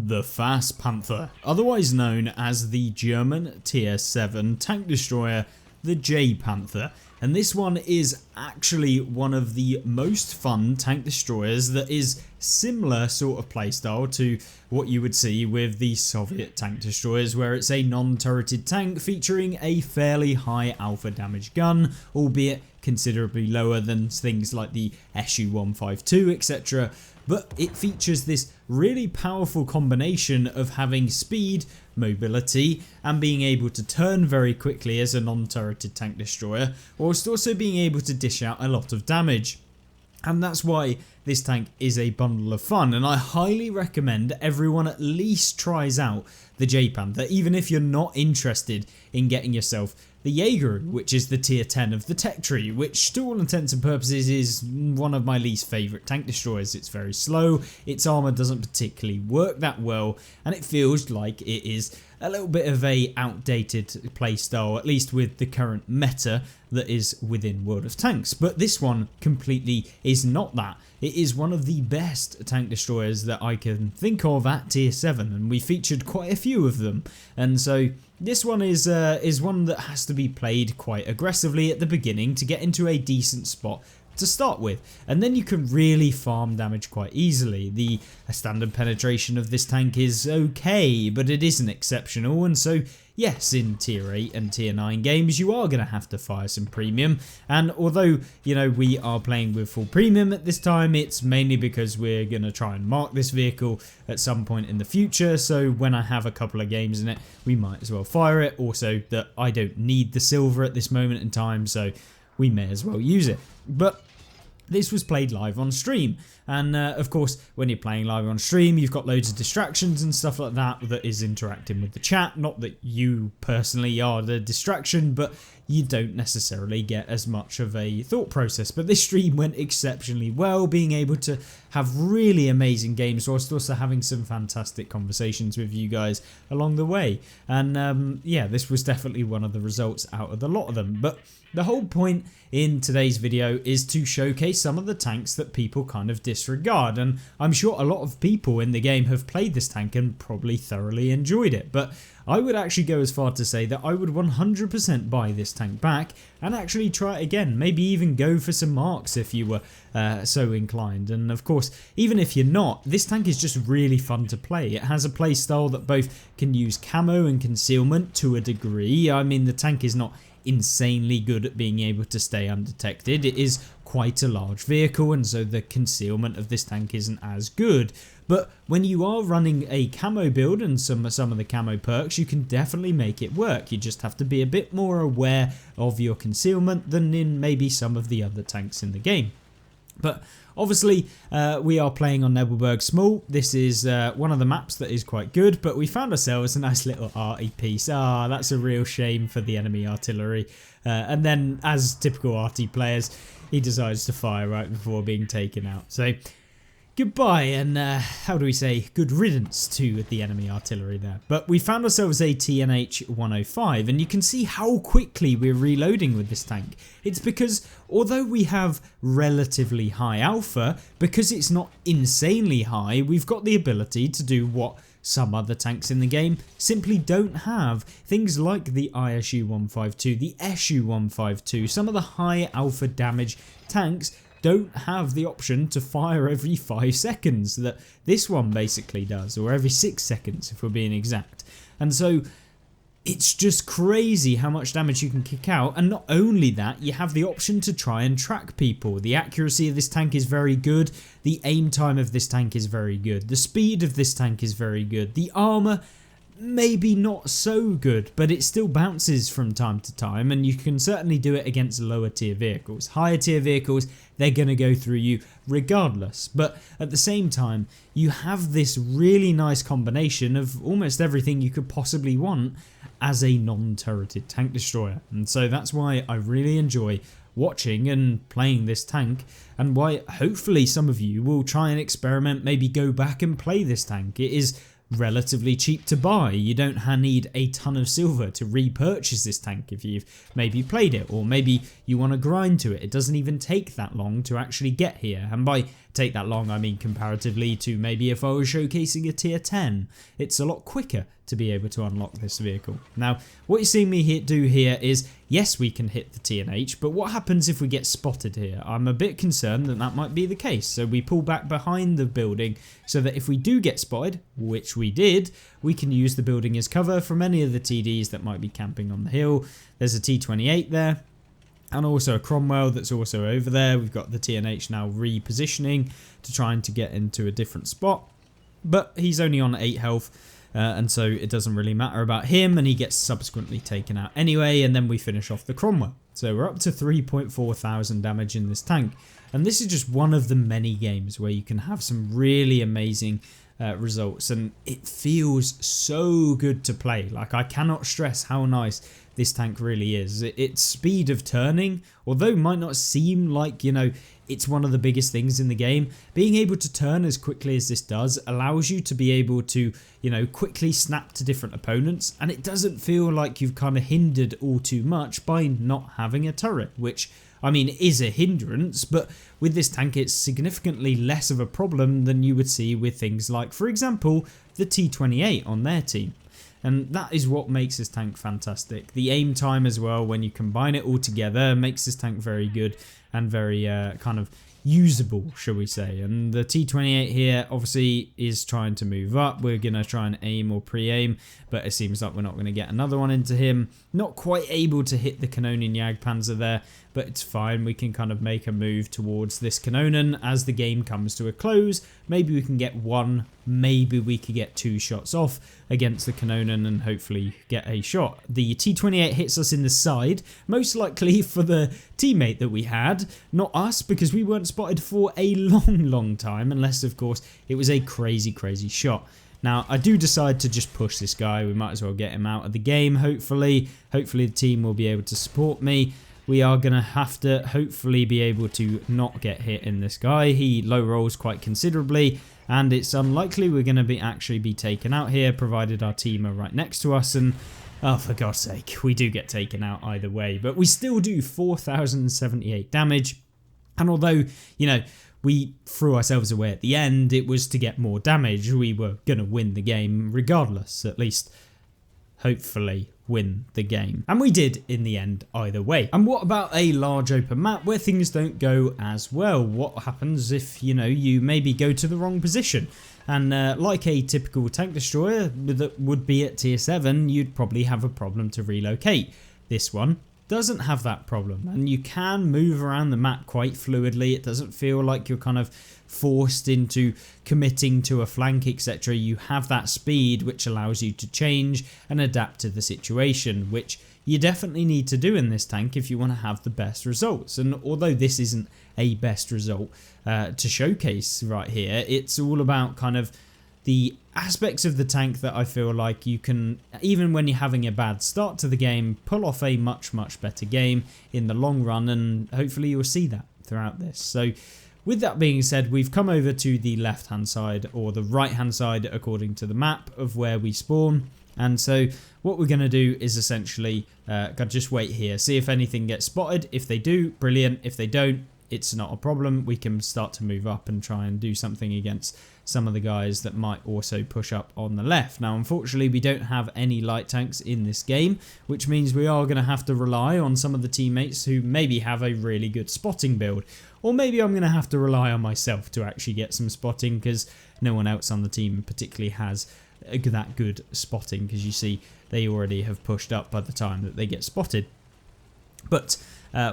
The Fast Panther, otherwise known as the German Tier 7 tank destroyer, the J Panther, and this one is actually one of the most fun tank destroyers that is similar sort of playstyle to what you would see with the Soviet tank destroyers, where it's a non-turreted tank featuring a fairly high alpha damage gun, albeit considerably lower than things like the Su-152 etc, but it features this really powerful combination of having speed, mobility and being able to turn very quickly as a non-turreted tank destroyer, whilst also being able to dish out a lot of damage. And that's why this tank is a bundle of fun, and I highly recommend everyone at least tries out the J Panther, even if you're not interested in getting yourself the Jaeger, which is the tier 10 of the tech tree, which to all intents and purposes is one of my least favourite tank destroyers. It's very slow, its armour doesn't particularly work that well, and it feels like it is a little bit of a outdated playstyle, at least with the current meta that is within World of Tanks. But this one completely is not that. It is one of the best tank destroyers that I can think of at tier 7, and we featured quite a few of them, and so this one is one that has to be played quite aggressively at the beginning to get into a decent spot to start with, and then you can really farm damage quite easily. The standard penetration of this tank is okay, but it isn't exceptional, and so yes, in tier 8 and tier 9 games you are going to have to fire some premium, and although you know we are playing with full premium at this time, it's mainly because we're going to try and mark this vehicle at some point in the future, so when I have a couple of games in it we might as well fire it. Also that I don't need the silver at this moment in time, so we may as well use it. But this was played live on stream, and of course when you're playing live on stream you've got loads of distractions and stuff like that that is interacting with the chat. Not that you personally are the distraction, but you don't necessarily get as much of a thought process. But this stream went exceptionally well, being able to have really amazing games whilst also having some fantastic conversations with you guys along the way, and yeah, this was definitely one of the results out of the lot of them. But the whole point in today's video is to showcase some of the tanks that people kind of disregard, and I'm sure a lot of people in the game have played this tank and probably thoroughly enjoyed it, but I would actually go as far to say that I would 100% buy this tank back and actually try it again, maybe even go for some marks if you were so inclined. And of course, even if you're not, this tank is just really fun to play. It has a play style that both can use camo and concealment to a degree. I mean, the tank is not insanely good at being able to stay undetected. It is quite a large vehicle, and so the concealment of this tank isn't as good. But when you are running a camo build and some of the camo perks, you can definitely make it work. You just have to be a bit more aware of your concealment than in maybe some of the other tanks in the game. But obviously we are playing on Nebelberg Small. This is one of the maps that is quite good, but we found ourselves a nice little arty piece. That's a real shame for the enemy artillery. And then, as typical arty players, he decides to fire right before being taken out. So goodbye, and how do we say, good riddance to the enemy artillery there. But we found ourselves a TNH 105, and you can see how quickly we're reloading with this tank. It's because although we have relatively high alpha, because it's not insanely high, we've got the ability to do what some other tanks in the game simply don't have. Things like the ISU-152, the SU-152, some of the high alpha damage tanks don't have the option to fire every 5 seconds that this one basically does, or every 6 seconds if we're being exact. And so it's just crazy how much damage you can kick out, and not only that, you have the option to try and track people. The accuracy of this tank is very good, the aim time of this tank is very good, the speed of this tank is very good, the armour maybe not so good, but it still bounces from time to time, and you can certainly do it against lower tier vehicles. Higher tier vehicles, they're going to go through you regardless, but at the same time you have this really nice combination of almost everything you could possibly want as a non-turreted tank destroyer, and so that's why I really enjoy watching and playing this tank, and why hopefully some of you will try and experiment, maybe go back and play this tank. It is relatively cheap to buy. You don't need a ton of silver to repurchase this tank if you've maybe played it, or maybe you want to grind to it. It doesn't even take that long to actually get here, and by take that long I mean comparatively to maybe if I was showcasing a tier 10. It's a lot quicker to be able to unlock this vehicle. Now what you're seeing me do here is, yes, we can hit the T&H, but what happens if we get spotted here? I'm a bit concerned that that might be the case, so we pull back behind the building so that if we do get spotted, which we did, we can use the building as cover from any of the TDs that might be camping on the hill. There's a T28 there, and also a Cromwell that's also over there. We've got the T&H now repositioning to trying to get into a different spot, but he's only on 8 health. And so it doesn't really matter about him, and he gets subsequently taken out anyway, and then we finish off the Cromwell. So we're up to 3.4 thousand damage in this tank, and this is just one of the many games where you can have some really amazing results, and it feels so good to play. Like, I cannot stress how nice this tank really is. Its speed of turning, although might not seem like, you know, it's one of the biggest things in the game, being able to turn as quickly as this does allows you to be able to, you know, quickly snap to different opponents, and it doesn't feel like you've kind of hindered all too much by not having a turret, which, I mean, is a hindrance, but with this tank it's significantly less of a problem than you would see with things like, for example, the T28 on their team. And that is what makes this tank fantastic. The aim time as well, when you combine it all together, makes this tank very good and very kind of usable, shall we say. And the T28 here obviously is trying to move up. We're going to try and aim or pre-aim, but it seems like we're not going to get another one into him. Not quite able to hit the Canonian Jagdpanzer there, but it's fine. We can kind of make a move towards this Canonen as the game comes to a close. Maybe we can get one, maybe we could get 2 shots off against the Canonen and hopefully get a shot. The T28 hits us in the side, most likely for the teammate that we had, not us, because we weren't spotted for a long time, unless of course it was a crazy shot. Now I do decide to just push this guy. We might as well get him out of the game, hopefully the team will be able to support me. We are going to have to hopefully be able to not get hit in this guy. He low rolls quite considerably, and it's unlikely we're going to actually be taken out here, provided our team are right next to us. And oh, for God's sake, we do get taken out either way, but we still do 4,078 damage. And although, you know, we threw ourselves away at the end, it was to get more damage. We were going to win the game regardless, at least hopefully win the game. And we did in the end either way. And what about a large open map where things don't go as well? What happens if, you know, you maybe go to the wrong position? And like a typical tank destroyer that would be at tier 7, you'd probably have a problem to relocate. This one doesn't have that problem, and you can move around the map quite fluidly. It doesn't feel like you're kind of forced into committing to a flank, etc. You have that speed which allows you to change and adapt to the situation, which you definitely need to do in this tank if you want to have the best results. And although this isn't a best result to showcase right here, it's all about kind of the aspects of the tank that I feel like you can, even when you're having a bad start to the game, pull off a much better game in the long run, and hopefully you'll see that throughout this. So with that being said, we've come over to the left hand side, or the right hand side according to the map of where we spawn. And so what we're going to do is essentially just wait here, see if anything gets spotted. If they do, brilliant. If they don't, it's not a problem. We can start to move up and try and do something against some of the guys that might also push up on the left. Now, unfortunately, we don't have any light tanks in this game, which means we are going to have to rely on some of the teammates who maybe have a really good spotting build. Or maybe I'm going to have to rely on myself to actually get some spotting, because no one else on the team particularly has that good spotting, because you see they already have pushed up by the time that they get spotted. But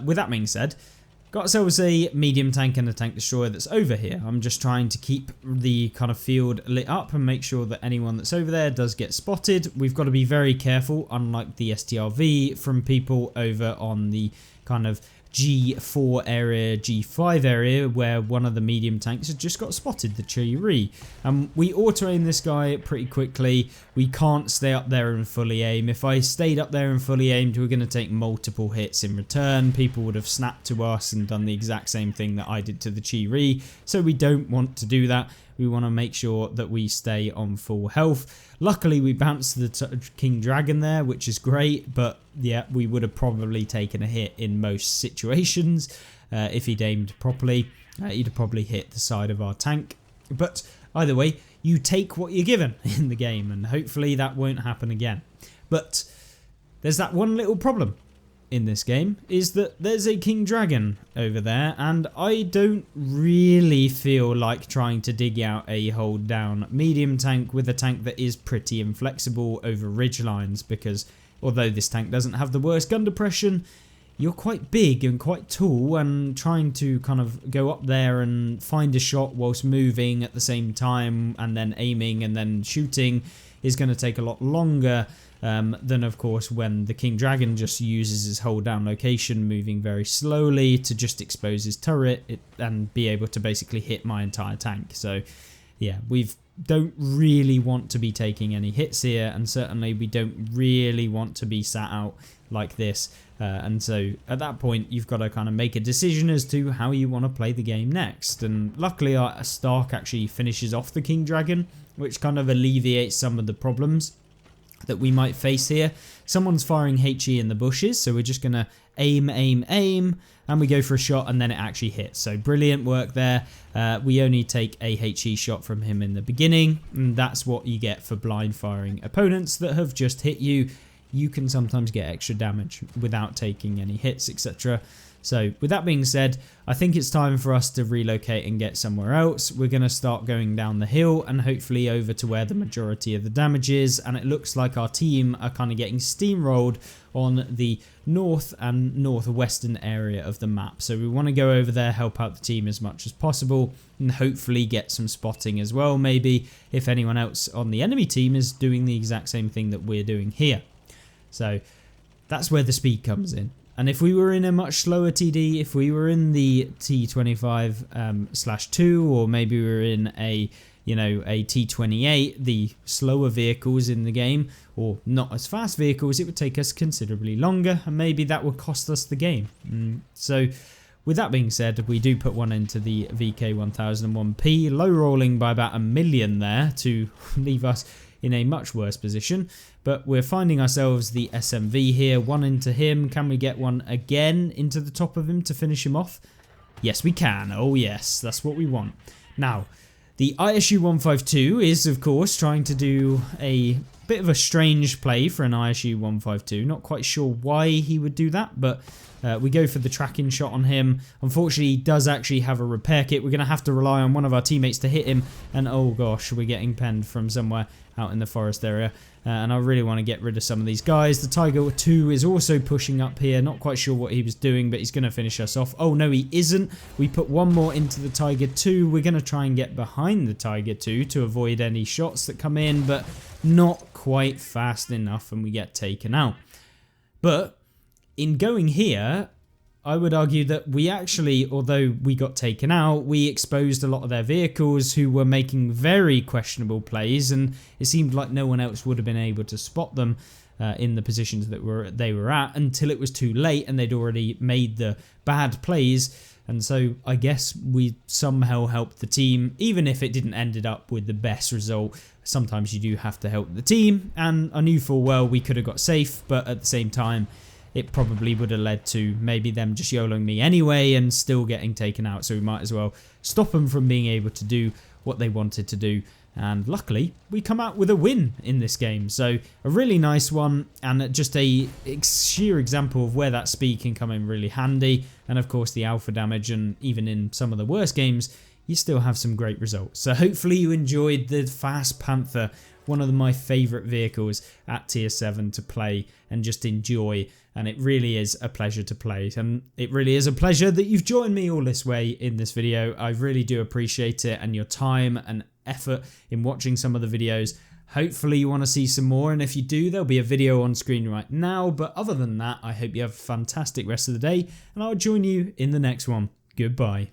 with that being said, got ourselves a medium tank and a tank destroyer that's over here. I'm just trying to keep the kind of field lit up and make sure that anyone that's over there does get spotted. We've got to be very careful, unlike the STRV, from people over on the kind of G4 area, G5 area, where one of the medium tanks has just got spotted, the Chiri. We auto-aim this guy pretty quickly. We can't stay up there and fully aim. If I stayed up there and fully aimed, we're going to take multiple hits in return. People would have snapped to us and done the exact same thing that I did to the Chiri, so we don't want to do that. We want to make sure that we stay on full health. Luckily, we bounced the King Dragon there, which is great, but yeah, we would have probably taken a hit in most situations. If he'd aimed properly, he'd have probably hit the side of our tank. But either way, you take what you're given in the game, and hopefully that won't happen again. But there's that one little problem in this game, is that there's a King Dragon over there, and I don't really feel like trying to dig out a hold down medium tank with a tank that is pretty inflexible over ridge lines, because although this tank doesn't have the worst gun depression, you're quite big and quite tall, and trying to kind of go up there and find a shot whilst moving at the same time and then aiming and then shooting is going to take a lot longer than, of course, when the King Dragon just uses his hold down location, moving very slowly to just expose his turret and be able to basically hit my entire tank. So yeah, we don't really want to be taking any hits here, and certainly we don't really want to be sat out like this. And so at that point, you've got to kind of make a decision as to how you want to play the game next. And luckily, our Stark actually finishes off the King Dragon, which kind of alleviates some of the problems that we might face here. Someone's firing HE in the bushes, so we're just going to aim, and we go for a shot, and then it actually hits. So brilliant work there. We only take a HE shot from him in the beginning, and that's what you get for blind firing opponents that have just hit you. You can sometimes get extra damage without taking any hits, etc. So with that being said, I think it's time for us to relocate and get somewhere else. We're going to start going down the hill and hopefully over to where the majority of the damage is. And it looks like our team are kind of getting steamrolled on the north and northwestern area of the map. So we want to go over there, help out the team as much as possible, and hopefully get some spotting as well. Maybe if anyone else on the enemy team is doing the exact same thing that we're doing here. So that's where the speed comes in. And if we were in a much slower TD, if we were in the T25/2, or maybe we were in a T28, the slower vehicles in the game, or not as fast vehicles, it would take us considerably longer, and maybe that would cost us the game. So with that being said, we do put one into the VK1001P, low rolling by about 1 million there to leave us in a much worse position. But we're finding ourselves the SMV here, one into him. Can we get one again into the top of him to finish him off? Yes, we can. Oh yes, that's what we want. Now, the ISU 152 is, of course, trying to do a bit of a strange play for an ISU 152. Not quite sure why he would do that, but we go for the tracking shot on him. Unfortunately, he does actually have a repair kit. We're going to have to rely on one of our teammates to hit him. And oh gosh, we're getting penned from somewhere out in the forest area. And I really want to get rid of some of these guys. The Tiger 2 is also pushing up here. Not quite sure what he was doing, but he's going to finish us off. Oh no, he isn't. We put one more into the Tiger 2. We're going to try and get behind the Tiger 2 to avoid any shots that come in, but not quite fast enough, and we get taken out. But in going here, I would argue that we actually, although we got taken out, we exposed a lot of their vehicles who were making very questionable plays, and it seemed like no one else would have been able to spot them in the positions that they were at until it was too late and they'd already made the bad plays. And so I guess we somehow helped the team, even if it didn't ended up with the best result. Sometimes you do have to help the team, and I knew full well we could have got safe, but at the same time, it probably would have led to maybe them just YOLOing me anyway and still getting taken out. So we might as well stop them from being able to do what they wanted to do. And luckily, we come out with a win in this game. So a really nice one, and just a sheer example of where that speed can come in really handy. And of course, the alpha damage, and even in some of the worst games, you still have some great results. So hopefully you enjoyed the Fast Panther, one of my favourite vehicles at tier 7 to play and just enjoy. And it really is a pleasure to play. And it really is a pleasure that you've joined me all this way in this video. I really do appreciate it, and your time and effort in watching some of the videos. Hopefully you want to see some more, and if you do, there'll be a video on screen right now. But other than that, I hope you have a fantastic rest of the day, and I'll join you in the next one. Goodbye.